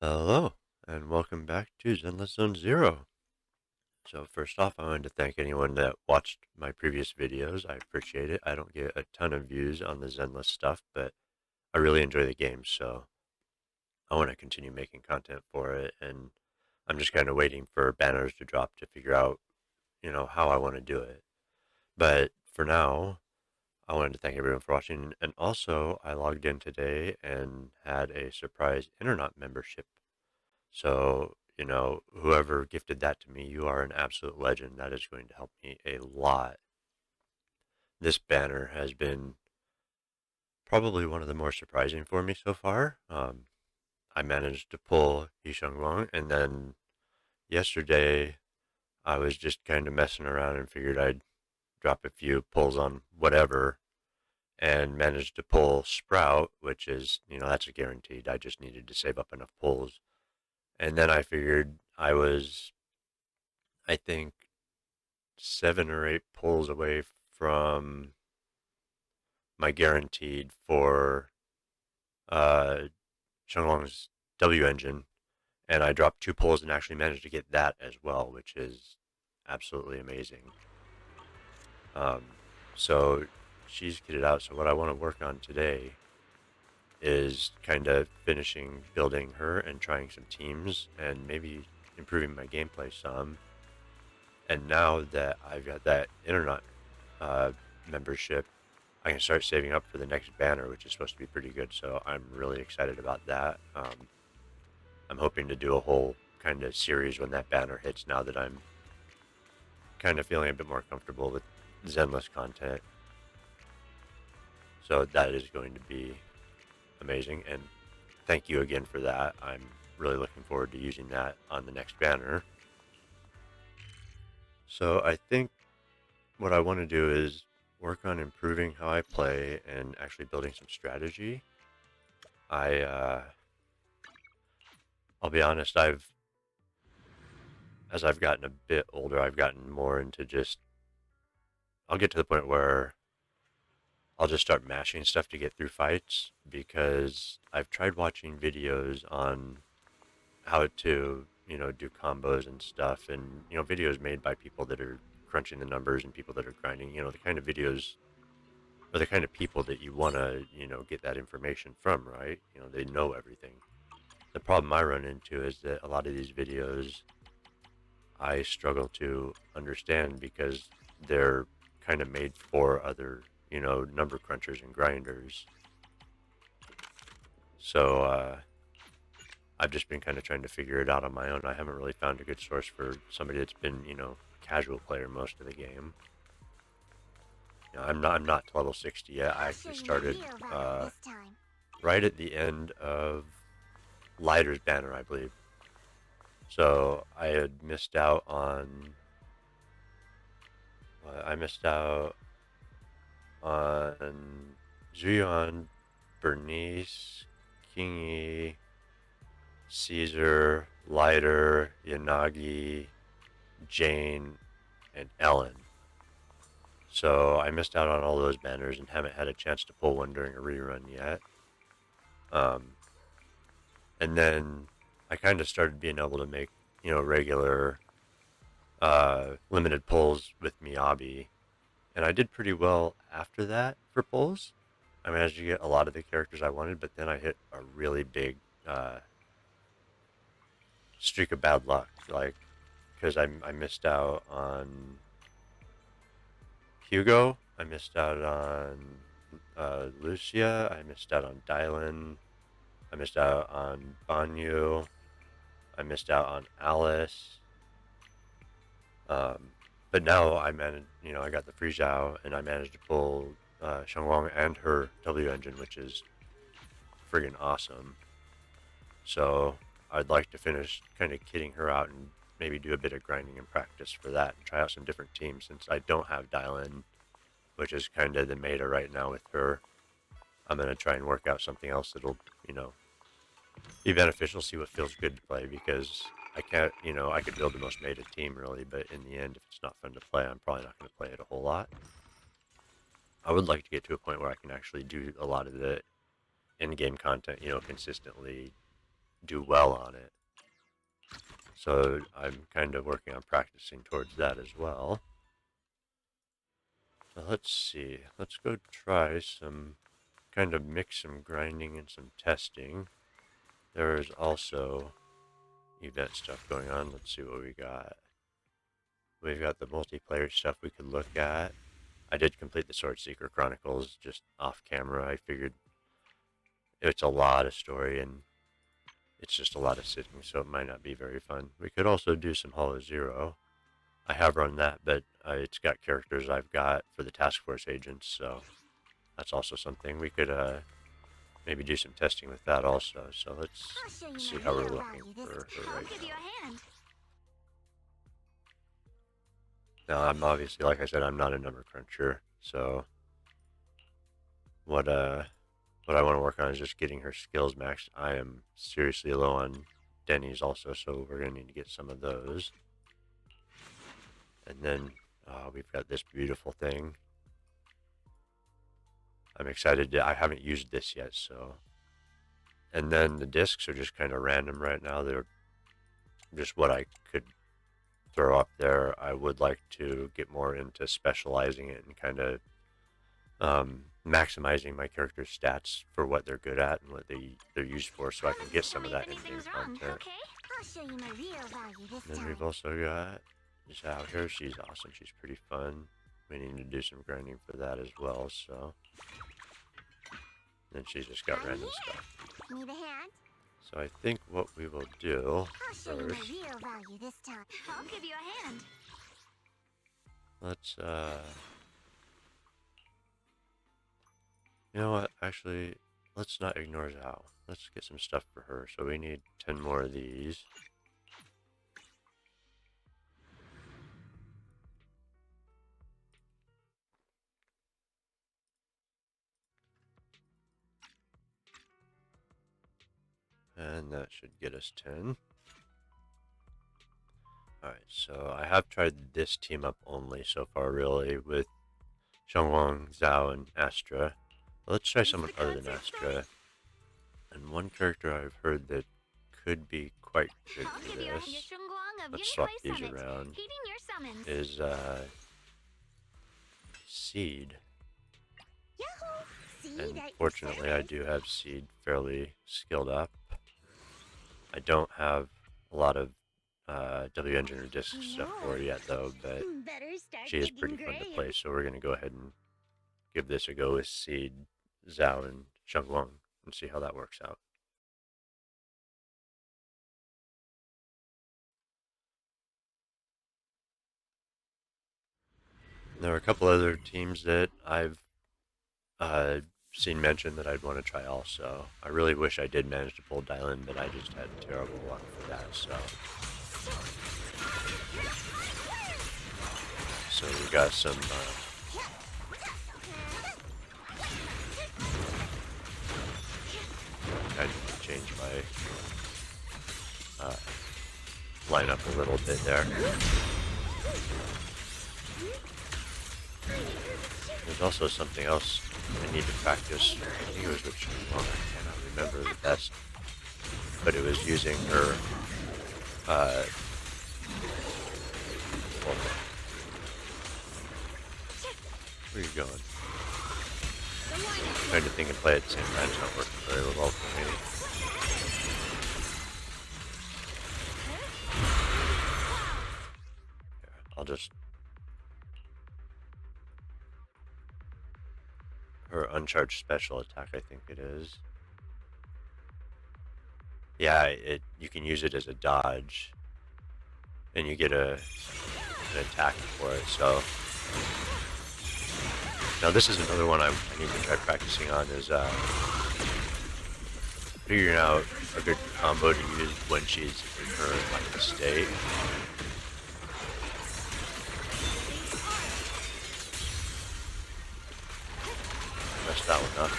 Hello, and welcome back to Zenless Zone Zero. So first off, I wanted to thank anyone that watched my previous videos. I appreciate it. I don't get a ton of views on the Zenless stuff, but I really enjoy the game, so I want to continue making content for it, and I'm just kind of waiting for banners to drop to figure out, how I want to do it. But for now, I wanted to thank everyone for watching, and also I logged in today and had a surprise internet membership. So, whoever gifted that to me, you are an absolute legend. That is going to help me a lot. This banner has been probably one of the more surprising for me so far. I managed to pull Shunguang, and then yesterday I was just kind of messing around and figured I'd drop a few pulls on whatever, and managed to pull Sprout, which is, that's a guaranteed. I just needed to save up enough pulls. And then I figured I think, 7 or 8 pulls away from my guaranteed for uh, Shunguang's W engine, and I dropped 2 pulls and actually managed to get that as well, which is absolutely amazing. Um, so she's kitted out. So what I want to work on today is kind of finishing building her and trying some teams and maybe improving my gameplay some. And now that I've got that internet membership, I can start saving up for the next banner, which is supposed to be pretty good. So I'm really excited about that. I'm hoping to do a whole kind of series when that banner hits. Now that I'm kind of feeling a bit more comfortable with Zenless content, so that is going to be amazing. And thank you again for that. I'm really looking forward to using that on the next banner. So I think what I want to do is work on improving how I play and actually building some strategy. I'll be honest, as I've gotten a bit older, I've gotten more into I'll get to the point where I'll just start mashing stuff to get through fights because I've tried watching videos on how to, do combos and stuff, and, videos made by people that are crunching the numbers and people that are grinding, the kind of videos are the kind of people that you want to, get that information from, right? They know everything. The problem I run into is that a lot of these videos I struggle to understand because they're kind of made for other, number crunchers and grinders. So I've just been kind of trying to figure it out on my own. I haven't really found a good source for somebody that's been, casual player most of the game. I'm not to level 60 yet. I actually started right at the end of Lighter's banner, I believe. So I had missed out on. I missed out on Zuyuan, Bernice, Kingi, Caesar, Lighter, Yanagi, Jane, and Ellen. So I missed out on all those banners and haven't had a chance to pull one during a rerun yet. Um, and then I kind of started being able to make, regular limited pulls with Miyabi. And I did pretty well after that for pulls. I managed to get a lot of the characters I wanted, but then I hit a really big streak of bad luck. Like, because I missed out on Hugo, I missed out on Lucia, I missed out on Dylan, I missed out on Banyu, I missed out on Alice. Um, but now I managed, I got the Free Zhao and I managed to pull Shunguang and her W engine, which is friggin' awesome. So I'd like to finish kind of kitting her out and maybe do a bit of grinding and practice for that and try out some different teams since I don't have Dylan, which is kind of the meta right now with her. I'm going to try and work out something else that'll, be beneficial, see what feels good to play because I can't, I could build the most meta team really, but in the end, if it's not fun to play, I'm probably not going to play it a whole lot. I would like to get to a point where I can actually do a lot of the in-game content, consistently do well on it. So I'm kind of working on practicing towards that as well. So let's see. Let's go try some kind of mix some grinding and some testing. There is also event stuff going on. Let's see what we got. We've got the multiplayer stuff we could look at. I did complete the Sword Seeker Chronicles just off camera. I figured it's a lot of story and it's just a lot of sitting, so it might not be very fun. We could also do some Hollow Zero. I have run that, but it's got characters I've got for the task force agents, so that's also something. We could maybe do some testing with that also. So let's see how we're looking for her right now. Now, I'm obviously, like I said, I'm not a number cruncher, so what I want to work on is just getting her skills maxed. I am seriously low on Denny's also, so we're going to need to get some of those. And then we've got this beautiful thing. I'm excited. I haven't used this yet, so. And then the discs are just kind of random right now. They're just what I could throw up there. I would like to get more into specializing it and kind of maximizing my character's stats for what they're good at and what they're used for, so I can get some of that in-game content. Okay? I'll show you my real value this Then time. we've also got Zhao here. She's awesome. She's pretty fun. We need to do some grinding for that as well, so. Then she's just got random stuff. Need a hand? So I think what we will do I'll show you my first, real value this time. I'll give you a hand. let's you know what, actually, let's not ignore Zhao. Let's get some stuff for her. So we need 10 more of these. And that should get us 10. Alright, so I have tried this team up only so far, really, with Shunguang, Zhao, and Astra. Let's try someone other than Astra. And one character I've heard that could be quite good for this, let's swap these around, is Seed. And fortunately I do have Seed fairly skilled up. I don't have a lot of W Engine or disc stuff for her yet though, but she is pretty fun to play, so we're going to go ahead and give this a go with Seed, Zhao, and Shunguang and see how that works out. There are a couple other teams that I've seen mentioned that I'd want to try also. I really wish I did manage to pull Dylan, but I just had terrible luck for that, so we got some kind of change my lineup a little bit there. There's also something else I need to practice. I think it was with Shunguang. I cannot remember the best, but it was using her where are you going? I'm trying to think and play at the same time. It's not working very well for me. Here, I'll just her uncharged special attack, I think it is. Yeah, you can use it as a dodge, and you get an attack for it. So now this is another one I need to try practicing on, is figuring out a good combo to use when she's in her like state. Messed that one up.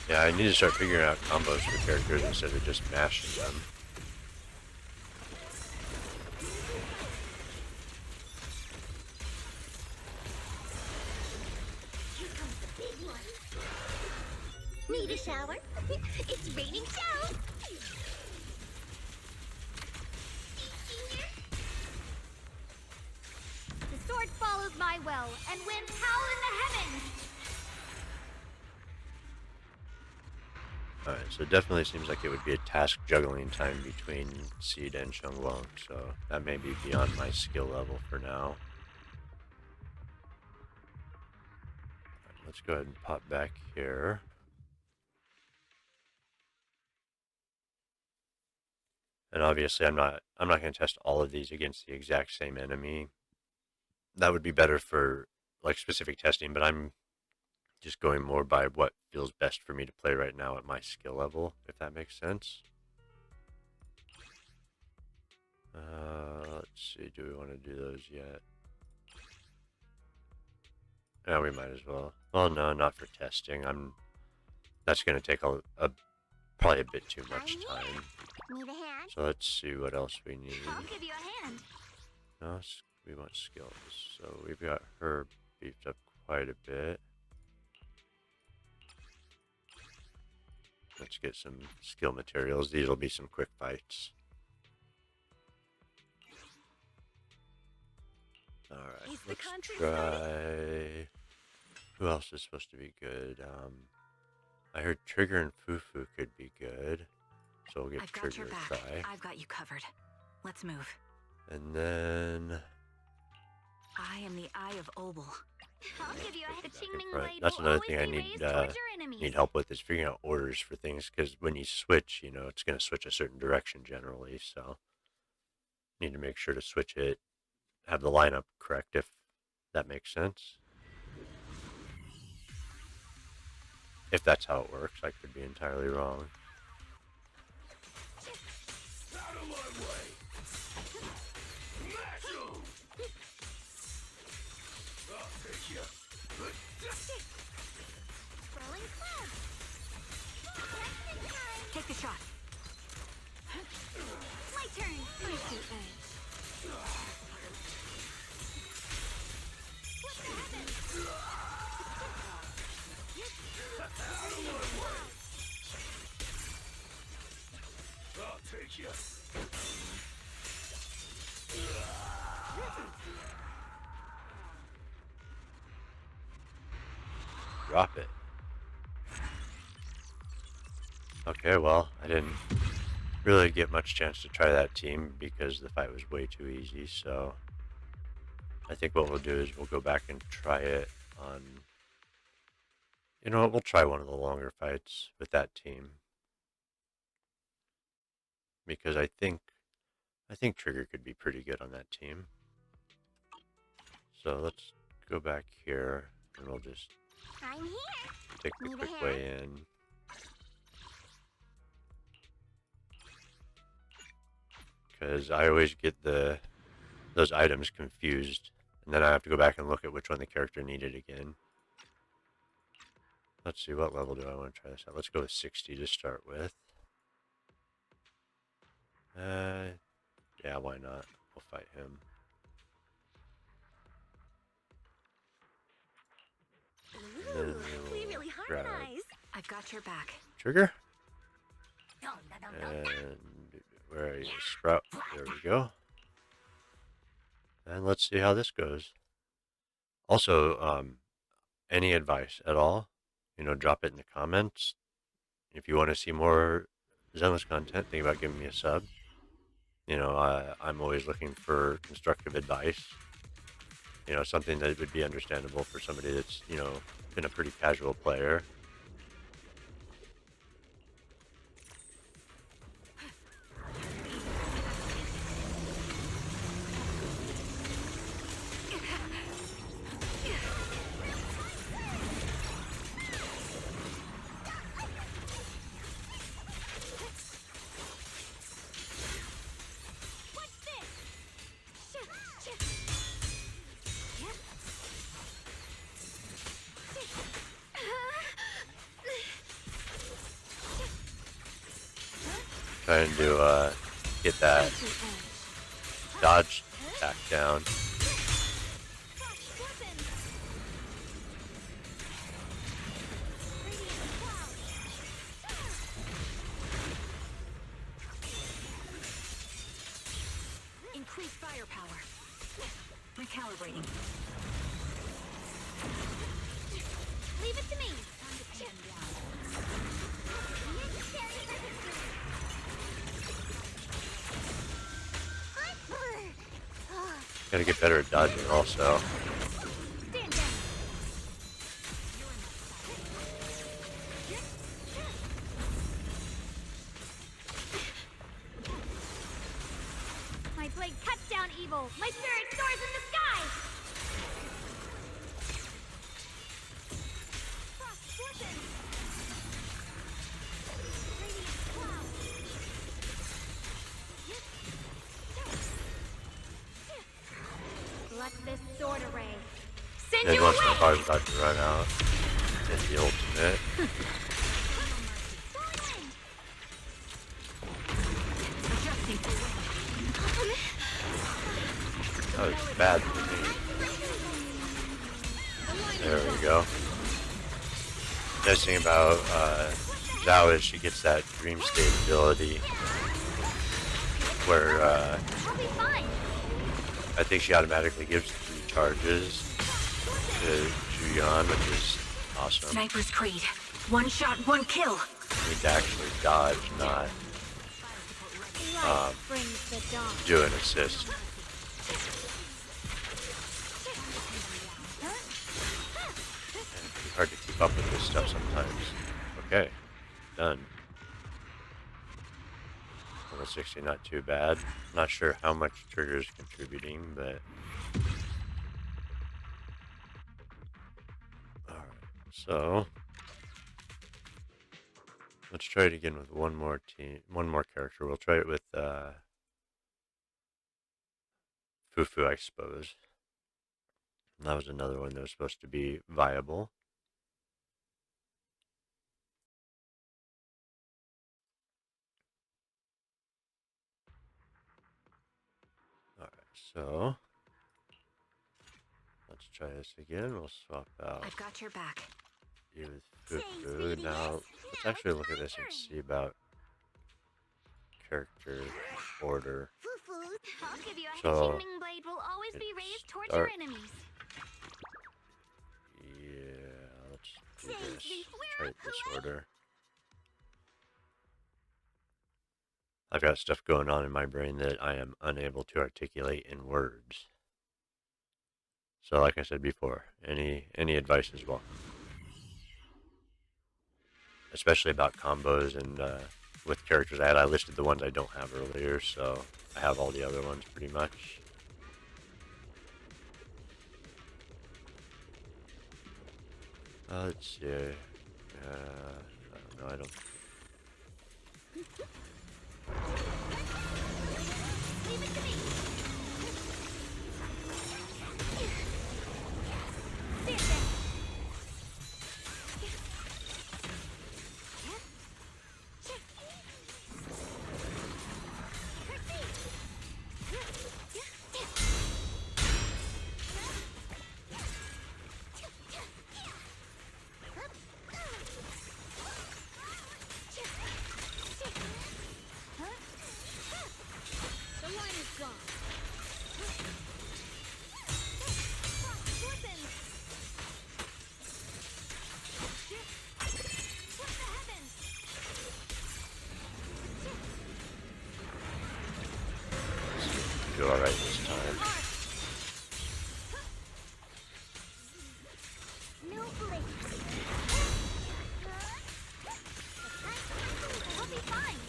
Yeah, I need to start figuring out combos for characters instead of just mashing them. Need a shower? It's raining show. The sword follows my will, and winds howl in the heavens. Alright, so it definitely seems like it would be a task juggling time between Seed and Shunguang, so that may be beyond my skill level for now. Right, let's go ahead and pop back here. And obviously I'm not going to test all of these against the exact same enemy. That would be better for like specific testing, but I'm just going more by what feels best for me to play right now at my skill level, if that makes sense. Let's see, do we want to do those yet? Yeah, we might as well. Well, no, not for testing. That's going to take probably a bit too much time. Need a hand? So let's see what else we need. I'll give you a hand. No, we want skills. So we've got her beefed up quite a bit. Let's get some skill materials. These will be some quick fights. Alright, let's try... Who else is supposed to be good? I heard Trigger and Fufu could be good. So we'll give Trigger a try. I've got you covered. Let's move. And then... I am the Eye of Obel. I'll give you a Qingming Right. blade. That's Will another always thing I be need raised towards your enemies. need help with, is figuring out orders for things, because when you switch, you know, it's going to switch a certain direction generally, so need to make sure to switch it, have the lineup correct, if that makes sense. If that's how it works, I could be entirely wrong. Out of my way! Smash 'em! I'll take you. Rolling cloud. Testing time. Take the shot. My turn. Spicy edge. What the heavens? Out of my way! I'll take you. Drop it. Okay, well, I didn't really get much chance to try that team because the fight was way too easy, so I think what we'll do is we'll go back and try it on... You know what, we'll try one of the longer fights with that team. Because I think Trigger could be pretty good on that team. So let's go back here and we'll just I'm here. take the Need a quick hand? way in. Because I always get those items confused, and then I have to go back and look at which one the character needed again. Let's see, what level do I want to try this out? Let's go with 60 to start with. Yeah, why not? We'll fight him. Ooh, we really grab harmonize. I've got your back. Trigger? Dum, dum, dum, dum, dum. And where are you? Sprout. There we go. And let's see how this goes. Also, any advice at all, you know, drop it in the comments. If you want to see more Zenless content, think about giving me a sub. You know, I'm always looking for constructive advice. You know, something that would be understandable for somebody that's, you know, been a pretty casual player. What's this? Trying to get that dodge attack down. Calibrating. Leave it to me. Time to pin him down. Necessary for history. Gotta get better at dodging also. Stand down. My blade cuts down evil. My spirit soars in the sky. Frost forces. Radiant cloud. Let this sword array send And you once my away. bar's about to run out, hit the ultimate. Adjusting for wind. That was bad for me. There we go. Nice thing about Zhao is she gets that dream state ability where I'll be fine. I think she automatically gives 3 charges to Juyan, which is awesome. Sniper's Creed. One shot, one kill. You need to actually dodge, not Light brings the dawn. do an assist. It's hard to keep up with this stuff sometimes. Okay, done. Level 60, not too bad. Not sure how much trigger is contributing, but alright, so let's try it again with one more character. We'll try it with Fufu, I suppose. And that was another one that was supposed to be viable. Alright, so let's try this again. We'll swap out I've got your back. you with Fufu. Now, let's actually look at this and see about character order. Foo-foo. I'll give you a So, Shunguang blade will always be raised towards your enemies. Yeah, let's do this. Try it this order. I've got stuff going on in my brain that I am unable to articulate in words. So like I said before, any advice is welcome. Especially about combos and with characters I listed the ones I don't have earlier, so I have all the other ones pretty much. Let's see. No, I don't. Leave it to me. Stand down. The line is gone. Do all right this time. No blade. I'll be fine.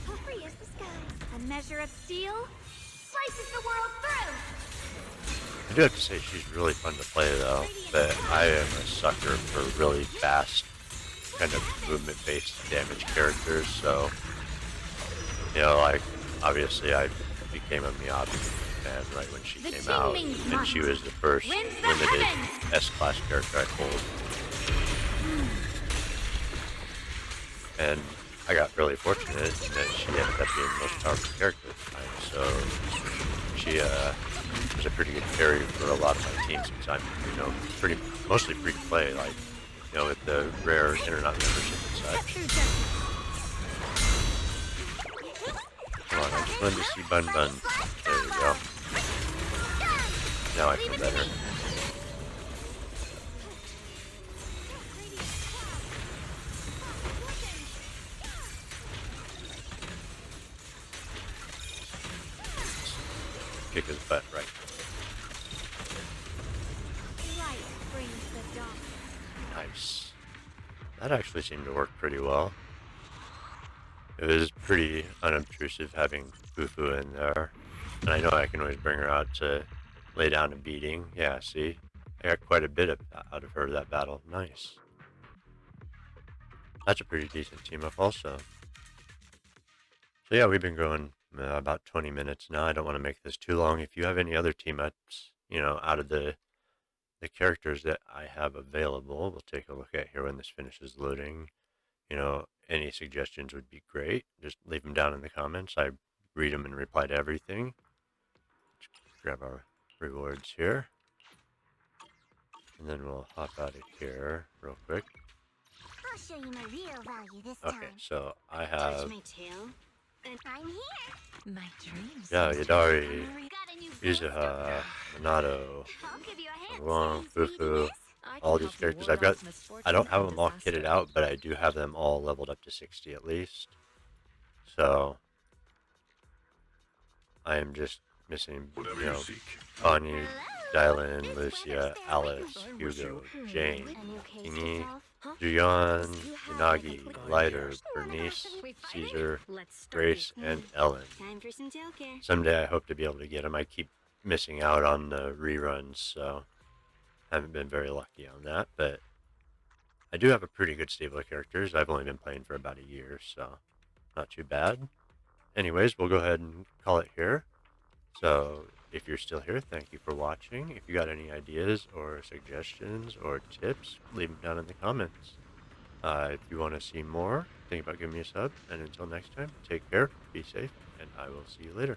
How free is the sky? A measure of steel slices the world through. I do have to say she's really fun to play though, but I am a sucker for really fast kind of movement-based damage characters, so, you know, like, obviously I became a Miyabi fan right when she The came out, Qingming's and she was the first Rends the limited heavens. S-class character I pulled. And I got really fortunate that she ended up being the most powerful character at the time, so she was a pretty good carry for a lot of my teams since I'm, you know, mostly free to play, like, you know, with the rare internet membership and Cut such. through justice. Come on, I just wanted to see Bun Bun. There we go. Now I feel better. Kick his butt right. Light brings the dawn. Nice. That actually seemed to work pretty well. It was pretty unobtrusive having Fufu in there. And I know I can always bring her out to lay down a beating. Yeah, see? I got quite a bit out of her that battle. Nice. That's a pretty decent team up also. So yeah, we've been going about 20 minutes now. I don't want to make this too long. If you have any other team ups, out of the characters that I have available, we'll take a look at here when this finishes loading. Any suggestions would be great. Just leave them down in the comments. I read them and reply to everything. Let's grab our rewards here. And then we'll hop out of here real quick. I'll show you my real value this Okay, time. so I have, my tail. I'm here. My dreams. yeah, Yadari, Got a new Izuha, Minato, I'll give you a hand. Shunguang, Saying Fufu, sweetness. all these characters. I don't have them all kitted out, but I do have them all leveled up to 60 at least. So I am just missing, Whatever you seek. Bonnie, Dylan, It's Lucia, Winter's Day. Alice, Hugo, Jane, A new case Kingy, yourself? Juyan, You have Yanagi, complete Lighter, yours. You wanna Bernice, have some fighting? Caesar, Let's start Grace, it. and Ellen. Time for some tail care. Someday I hope to be able to get them. I keep missing out on the reruns, so I haven't been very lucky on that, but I do have a pretty good stable of characters. I've only been playing for about a year, so not too bad. Anyways, we'll go ahead and call it here. So if you're still here, thank you for watching. If you got any ideas or suggestions or tips, leave them down in the comments. If you want to see more, think about giving me a sub. And until next time, take care, be safe, and I will see you later.